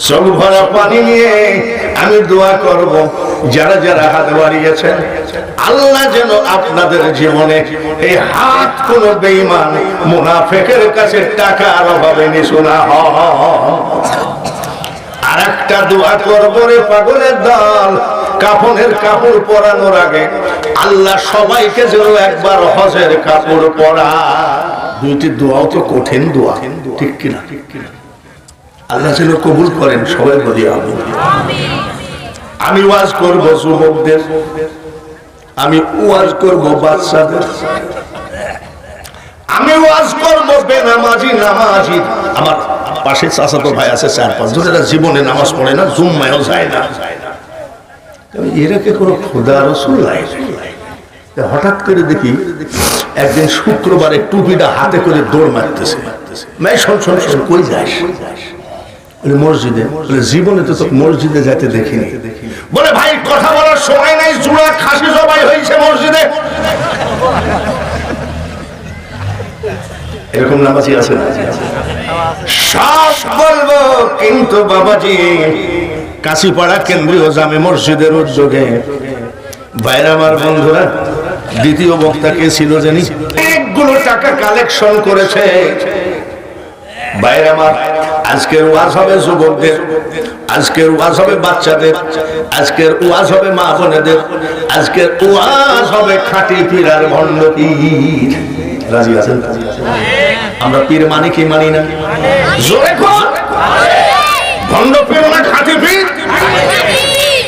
চোখ ভরা পানি নিয়ে আমি দোয়া করব। যারা যারা হাত বাড়িয়েছেন, আল্লাহ যেন আপনাদের জীবনে এই হাত কোন বেঈমান মুনাফিকের কাছে টাকার অভাবে নিছু না হয়। আর একটা দোয়া করব রে পাগলের দল, কাফনের কাপড় পরানোর আগে আল্লাহ সবাইকে যেন একবার হজের কাপড় পরা। দুইটি দোয়াও তো কঠিন দোয়া, ঠিক কিনা? আল্লাহ যেন কবুল করেন, সবাই বলি আমিন। আমি ওয়াজ করব যুবকদের, আমি ওয়াজ করব বাচ্চাদের, আমি ওয়াজ করব বেনামাজি নামাজি। আমার পাশে চাচাতো ভাই আছে 4-5 জন, এরা জীবনে নামাজ পড়ে না, জুম্মায়ও যায় না। এরাকে কোনো খোদা রাসূল নাই। হঠাৎ করে দেখি একদিন শুক্রবারে টুপিটা হাতে করে দৌড় মারতেছে। ভাই শোন শোন শোন, কই যাস? বলে মসজিদে। বলে জীবনে তো তোকে মসজিদে যেতে দেখিনি। বলে ভাই কথা বলার সময় নাই, জুড়া খাসি জবাই হয়েছে মসজিদে। এরকম নামাজি আছে না? সব বলবো, কিন্তু বাবাজি কাশিপাড়া কেন্দ্রীয় জামে মসজিদের উদ্যোগে বাইরে আমার বন্ধুরা, দ্বিতীয় বক্তা কে ছিল জানি, অনেকগুলো টাকা কালেকশন করেছে। বাইরে আমার আজকের ওয়াজ হবে যুবকদের, আজকের ওয়াজ হবে বাচ্চাদের, আজকের ওয়াজ হবে মা বোনেদের, আজকের ওয়াজ হবে খাঁটি পীর আর ভণ্ড পীর। রাজি আছেন? আমরা পীর মানি কি মানি না? জোরে কোন ভণ্ড পীর না খাঁটি পীর?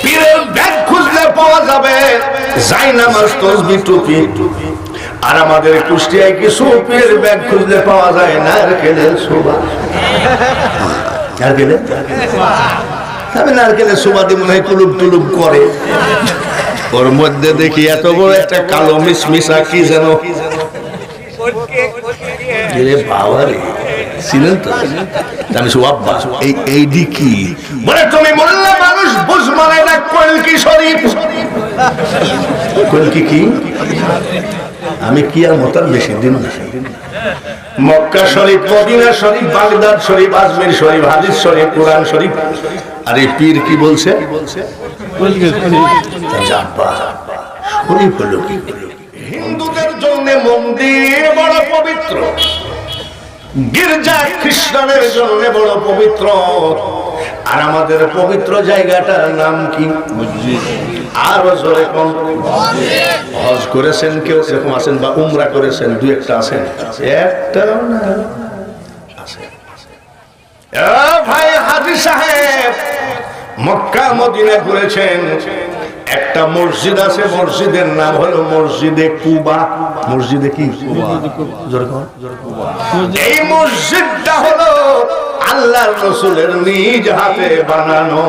পীরের ব্যাগ খুঁজলে পাওয়া যাবে জায়নামাজ তসবিহ টুপি। আর আমাদের কুষ্টিয়ায় কিছু পীরের ব্যাগ খুঁজলে পাওয়া যায় নারকেলের সুবাদ। নারকেলের তবে নারকেলের সুবাদে মনে হয় কুলুপ টুলুপ করে। ওর মধ্যে দেখি এত বড় একটা কালো মিশমিশা কি যেন, বাবা রে ছিলেন তো। আমি আব্বা এইডি কি বলে, তুমি বললে মানুষ বুঝবে না। কলকি শরীফ, কলকি কি? আমি কি আর মতার বেশি দিন মক্কা শরীফ, মদিনা শরীফ, বাগদাদ শরীফ, আজমির শরীফ, হাদিস শরীফ, কোরআন শরীফ। আর এই পীর কি বলছে? শরীফ হলো কি? হিন্দুদের জন্য মন্দির বড় পবিত্র, গির্জা খ্রিস্টানের জন্য বড় পবিত্র। আর আমাদের পবিত্র জায়গাটার নাম কি? আরো জোরে কোন? হজ করেছেন কেউ এরকম আছেন, বা উমরা করেছেন? 2-1টা আছেন? একটা আছে। ভাই হাজী সাহেব মক্কা মদিনা ঘুরেছেন, একটা মসজিদ আছে, মসজিদের নাম হলো মসজিদে কুবা। মসজিদে কি? এই মসজিদটা হলো আল্লাহর রাসূলের নিজ হাতে বানানো।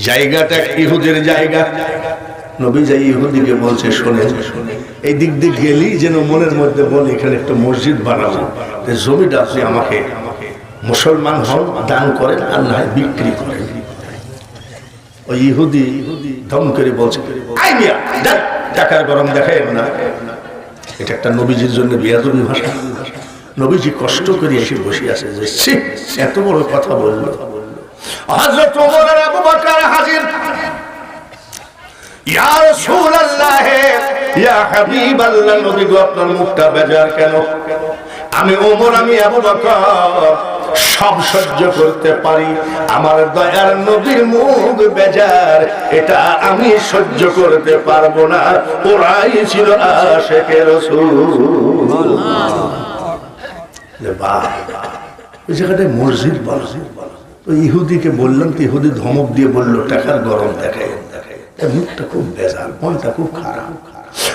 জায়গাটা ইহুদের জায়গা। নবী যাই ইহুদিকে বলছে, শোনেন এই দিক দিয়ে গেলেই যেন মনের মধ্যে বলে এখানে একটা মসজিদ বানাবো, জমিটা আপনি আমাকে মুসলমান হন, দান করেন, আর না হয় বিক্রি করেন। ওই ইহুদি ধম করে বলছে, টাকার গরম দেখায় না। এটা একটা নবীজির জন্য বেয়াদবি ভাষা। নবীজি কষ্ট করে এসে বসে আছে, যে এত বড় কথা বললো। হযরত ওমর আর আবু বকর হাজির। ইয়া রাসূলুল্লাহ, ইয়া হাবিবাল্লাহ, নবী গো আপনার মুখটা বেজার কেন? আমি ওমর, আমি আবু বকর সব সহ্য করতে পারি, আমার দয়ার নবীর মুখ বেজার এটা আমি সহ্য করতে পারবো না। ওরাই ছিল আশিকে রাসূল। বাহ, ওই জায়গাটায় মসজিদ বলা। ওই ইহুদিকে বললাম, তো ইহুদি ধমক দিয়ে বললো টাকার গরম দেখায়। মুখটা খুব বেজার, মনটা খুব খারাপ।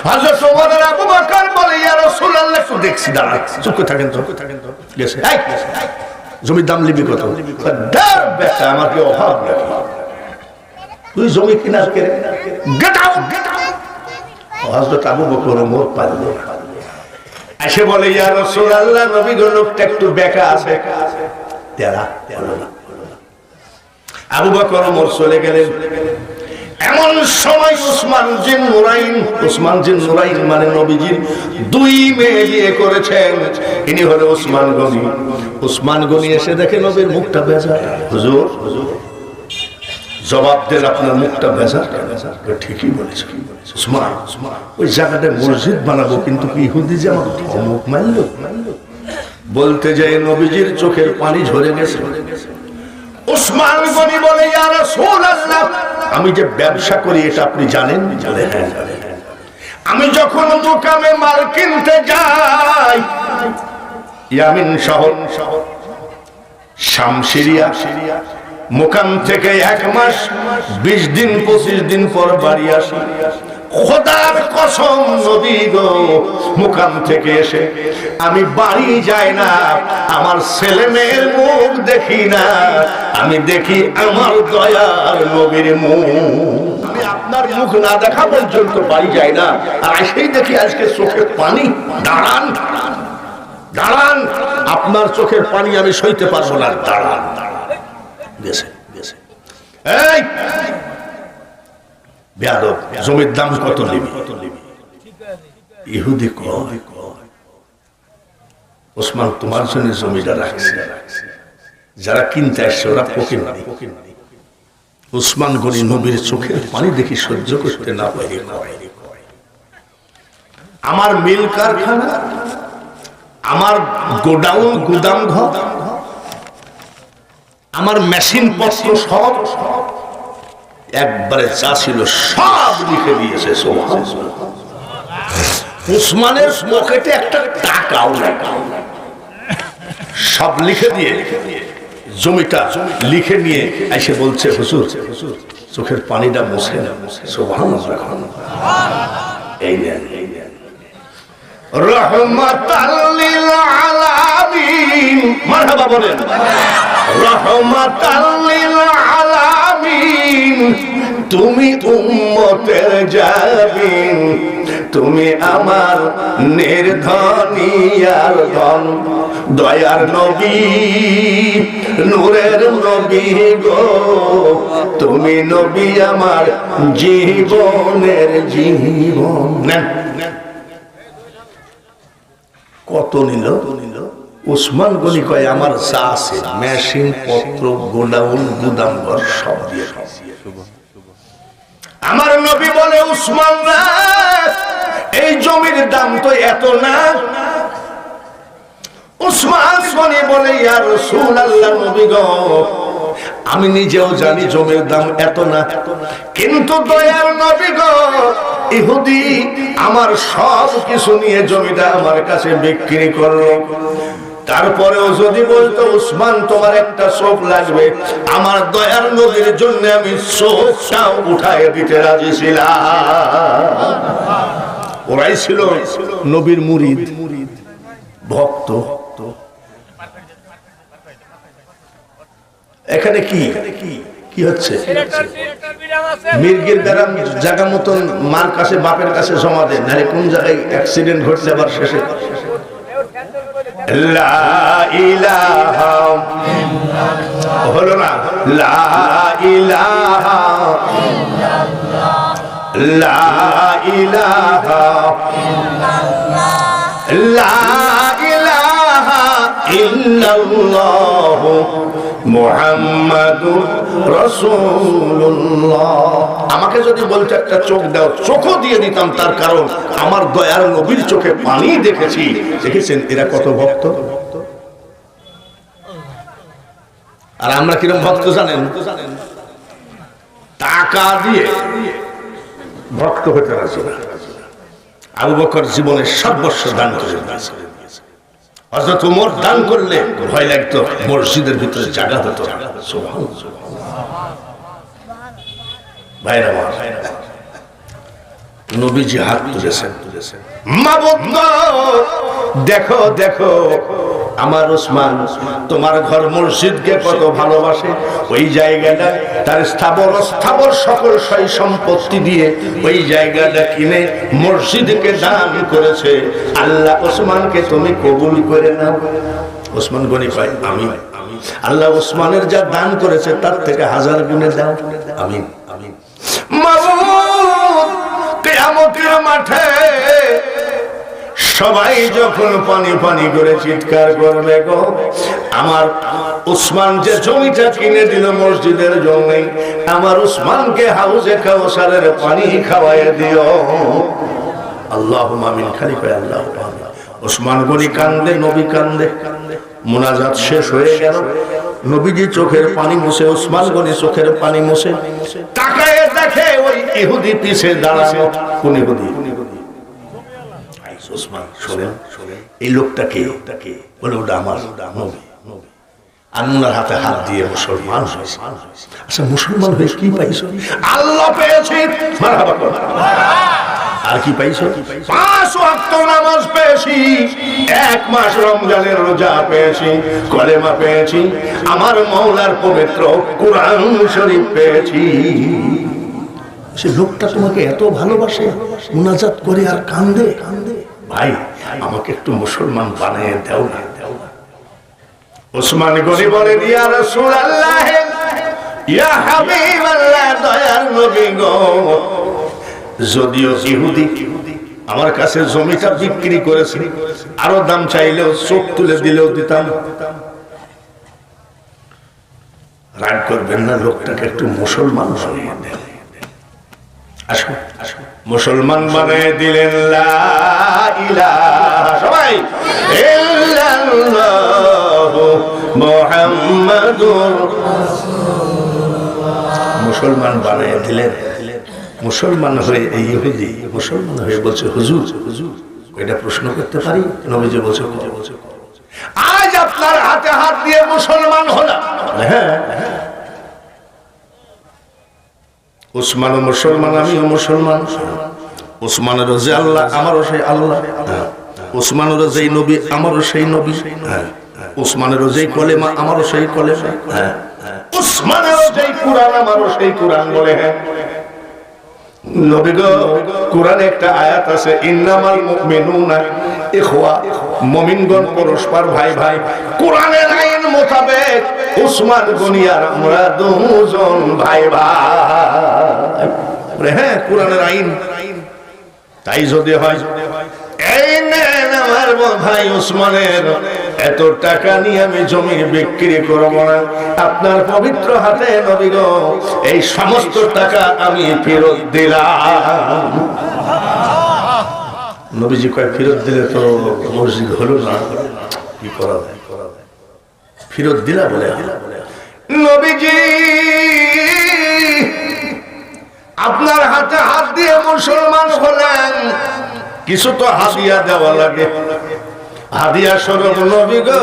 হযরত ওমর আর আবু বকর বলে, ইয়া রাসূলুল্লাহ, একটু দেখছি, দাঁড়া, চুপ করে থাকেন তো। গেছে জমির দাম লিবি কত? বেটা আমার কি অভাব নাকি? তুই জমি কিনার কে? হযরত আবু বকর ওমর পারলো না, এসে বলে, ইয়া রাসূলুল্লাহ, নবী গো লোকটা একটু বেকা আছে। তেরা আবু বকর ওমর চলে গেলেন। এমন সময় উসমান জিন নুরাইন মানে নবীজির 2 মেয়ে বিয়ে করেছেন, ইনি হলো উসমান গনি এসে দেখে নবীর মুখটা বেজার। হুজুর জবাব দেন, আপনার মুখটা বেজার। ঠিকই বলেছে উসমান, ওই জায়গাটায় মসজিদ বানাবো, কিন্তু ইহুদি যে আমার ধমক মারলো। বলতে যাই নবীজির চোখের পানি ঝরে গেছে। উসমান গনি বলে, ইয়া রাসূলুল্লাহ, আমি যে ব্যবসা করি এটা আপনি জানেন? বলে, হ্যাঁ। আমি যখন দোকানে মাল কিনতে যাই, ইয়ামিন শহর, শাম, সিরিয়া, মুকাম থেকে 1 মাস 20 দিন 25 দিন পর বাড়ি আসি। খোদার কসম নবী গো, মুকাম থেকে এসে আমি বাড়ি যাই না, আমার ছেলে মেয়ের মুখ দেখি না, আমি দেখি আমার দয়ার নবীর মুখ। আমি আপনার মুখ না দেখা পর্যন্ত বাড়ি যাই না, আর সেই দেখি আজকে চোখের পানি। দাঁড়ান দাঁড়ান, আপনার চোখের পানি আমি সইতে পারবো না। দাঁড়ান। গেছে গেছে। এই বেয়াদব, জমির দাম কত নিবি? ইহুদি কয় ওসমান তোমার জন্য জমিটা রাখছে, যারা কিনতে আসছে ওরা পকিন। ওসমান গনি নবীর চোখের পানি দেখি সহ্য করতে না পারে, আমার মিল কারখানা, আমার গোডাউন গুদাম ঘর, আমার মেশিন পত্র সব একবারে যা ছিল সব লিখে দিয়েছে। উসমানের পকেটে একটা টাকাও নাই, সব লিখে দিয়ে জমিটা লিখে নিয়ে এসে বলছে হুজুর চোখের পানিটা মুছে না। সুবহানাল্লাহ। এই নেন রহমাতাল লিল আলামিন, মারহাবা বলেন। রহমাতাল লিল আলামিন, তুমি উম্মতের জাবিন, তুমি আমার নির্ধনিয়ার ধন, দয়ার নবী নূরের নবী গো, তুমি নবী আমার জীবনের জীবন। কত নিল? উসমান গনি কয় আমার যা আছে মেশিন পত্র গোডাউন গুদাম ঘর সব দিয়ে। আমার নবী বলে উসমান না, এই জমির দাম তো এত না। উসমান গনি বলে ইয়া রাসূলুল্লাহ, নবী গো আমি নিজেও জানি জমির দাম এত না, কিন্তু দয়ার নবী গো ইহুদি আমার সব কিছু নিয়ে জমিটা আমার কাছে বিক্রি করলো। তারপরেও যদি বলতো উসমান তোমার একটা চোখ লাগবে, আমার দয়ার নবীর জন্য আমি চোখটাও উঠায় দিতে রাজি ছিলাম। ওরাই ছিল নবীর মুরিদ ভক্ত। এখানে কি কি হচ্ছে? মির্গির বেড়াম জায়গা মতন মার কাছে বাপের কাছে জমা দেন, নাহলে কোন জায়গায় অ্যাক্সিডেন্ট ঘটছে আবার শেষে। লা ইলাহা হলো না, লা ইলাহা লা ইলাহা লা ইলাহা ইল্লাল্লাহ মুহাম্মাদুর রাসূলুল্লাহ। আমাকে যদি বলতে একটা চোখ দাও, চোখও দিয়ে দিতাম, তার কারণ আমার দয়ার নবীর চোখে পানি দেখেছি। দেখেছেন এরা কত ভক্ত, আর আমরা কিরকম ভক্ত জানেন? টাকা দিয়ে ভক্ত হতে রাজি না। আবু বকর জীবনের সর্বস্ব দান করে দিয়েছে। হযরত ওমর দান করলে ভয় লাগতো মসজিদের ভিতরে জায়গা হতো। ভাইরা নবীজি হাত তুলেছেন, মাবুদ দেখো দেখো আমার উসমান তোমার ঘর মসজিদকে কত ভালোবাসে, ওই জায়গাটা তার স্থাবর সকল সয় সম্পত্তি দিয়ে ওই জায়গাটা কিনে মসজিদকে দান করেছে। আল্লাহ ওসমানকে তুমি কবুল করে নাও। ওসমান গনি কয় আমি আল্লাহ ওসমানের যা দান করেছে তার থেকে 1000 গুণে দাও। আমিন আমিন। মাবুদ কিয়ামতের মাঠে সবাই যখন পানি পানি করে চিৎকার করবে গো, আমার উসমান যে জমিটা কিনে দিল মসজিদের জন্য, আমার উসমানকে হাউজে কাউসারের পানি খাওয়ায় দিও। আল্লাহুম্মা আমিন। খালি কয় আল্লাহুম্মা আমিন। উসমান গনি কান্দে, নবী কান্দে। মুনাজাত শেষ হয়ে গেল, নবীজি চোখের পানি মুছে, উসমান গনি চোখের পানি মুছে তাকায় দেখে ওই ইহুদি পিছে দাঁড়ানো। কোন ইহুদি? উসমান শোনেন, এই লোকটাকে বলে ওটা আমার নবী। আল্লাহর হাতে হাত দিয়ে মুসলমান হয়েছে। আচ্ছা মুসলমান হয়ে কি পাইছো? আল্লাহ পেয়েছি, মারহাবা করো। আর কি পাইছো? 5 ওয়াক্ত নামাজ পেয়েছি, 1 মাস রমজানের রোজা পেয়েছি, কলেমা পেয়েছি, আমার মাওলার পবিত্র কোরআন শরীফ পেয়েছি। সে লোকটা তোমাকে এত ভালোবাসে, মুনাজাত করে আর কান্দে। ভাই আমাকে একটু মুসলমান বানিয়ে দাও না। ওসমান গনি বলেন, ইয়া রাসূলুল্লাহ, ইয়া হাবিবাল্লাহ, দয়ার নবী গো, যদিও ইহুদি আমার কাছে জমিটা বিক্রি করেছে, আরো দাম চাইলেও চোখ তুলে দিলেও দিতাম। রাগ করবেন না, লোকটাকে একটু মুসলমান বানিয়ে দেন। আসো মুসলমান বানিয়ে দিলেন। লা ইলাহা, সবাই ইল্লাল্লাহু মুহাম্মাদুর রাসূলুল্লাহ, মুসলমান বানিয়ে দিলেন। মুসলমান হয়ে এই ইহুদি মুসলমান হয়ে বলছে, হুজুর এটা প্রশ্ন করতে পারি? নবীজি বলছে, আজ আপনার হাতে হাত দিয়ে মুসলমান হলাম। হ্যাঁ, উসমানও মুসলমান, আমিও মুসলমান। উসমানের যে আল্লাহ, আমারও সেই আল্লাহ। উসমানের যেই নবী, আমারও সেই নবী। উসমানের যেই কলেমা, আমারও সেই কলেমা। উসমানের যেই কুরআন, আমারও সেই কুরআন। বলে হ্যাঁ নবী গো, কোরআনে একটা আয়াত আছে, ইন্নামাল মুমিনুনা ইখওয়া, মুমিনগণ পরস্পর ভাই ভাই। কোরআনের আইন মোতাবেক উসমান গনি আর আমরা দুজন ভাই ভাই। হ্যাঁ কোরআনের আইন তাই যদি হয়, এই নেন আমার ভাই উসমানের এত টাকা নিয়ে আমি জমি বিক্রি করব না, আপনার পবিত্র হাতে নবী গো এই সমস্ত টাকা আমি ফেরত দিলাম। নবীজি কয়, ফেরত দিলে তো মসজিদ হলো না, কি করা যায়? ফেরত দিলা বলে নবীজি আপনার হাতে হাত দিয়ে মুসলমান হলেন, কিছু তো হাদিয়া দেওয়া লাগে। হাদিয়া স্বরূপ নবী গো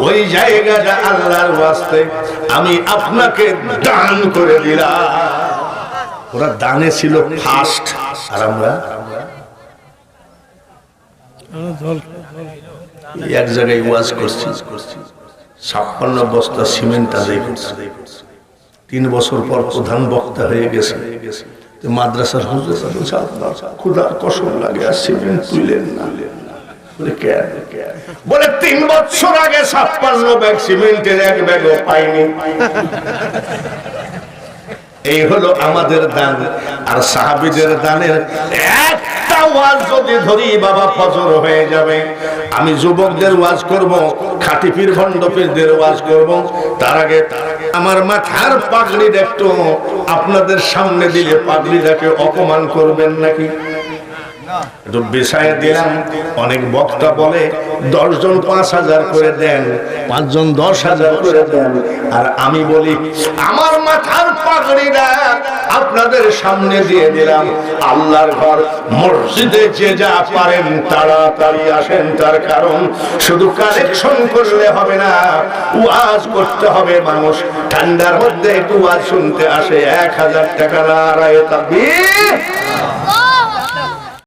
ওই জায়গাটা আল্লাহর ওয়াস্তে আমি আপনাকে দান করে দিলাম। ওরা দানে ছিল ফার্স্ট, আর আমরা এক জায়গায় ওয়াজ করছি, 56 বস্তা সিমেন্ট আদায় করছি। 3 বছর পর প্রধান বক্তা হয়ে গেছে। মাদ্রাসার হুজুর খুদার কসম লাগে আর সিমেন্ট তুইলেন না। বলে 3 বছর আগে 56 ব্যাগ সিমেন্টের 1 ব্যাগও পাইনি। এই হলো আমাদের দান। আর সাহাবীদের দানের একটা ওয়াজ যদি ধরি বাবা ফজর হয়ে যাবে। আমি যুবকদের ওয়াজ করব, খাঁটি পীর ভণ্ড পীরদের ওয়াজ করব। তার আগে আমার মাথার পাগড়িটা একটু আপনাদের সামনে দিলে পাগড়িটাকে অপমান করবেন নাকি? একটু বিষয়ে দিলাম। অনেক বক্তা বলে 10 জন 5,000 করে দেন, 5 জন 10,000 করে দেন। আর আমি বলি আমার মাথার পাগড়িটা আপনাদের সামনে দিয়ে দিলাম। আল্লাহর ঘর মসজিদে যে যা পারেন তাড়াতাড়ি আসেন। তার কারণ শুধু কালেকশন করলে হবে না, ওয়াজ করতে হবে। মানুষ ঠান্ডার মধ্যে একটু ওয়াজ শুনতে আসে, 1000 টাকা নারায়ে তাকবীর।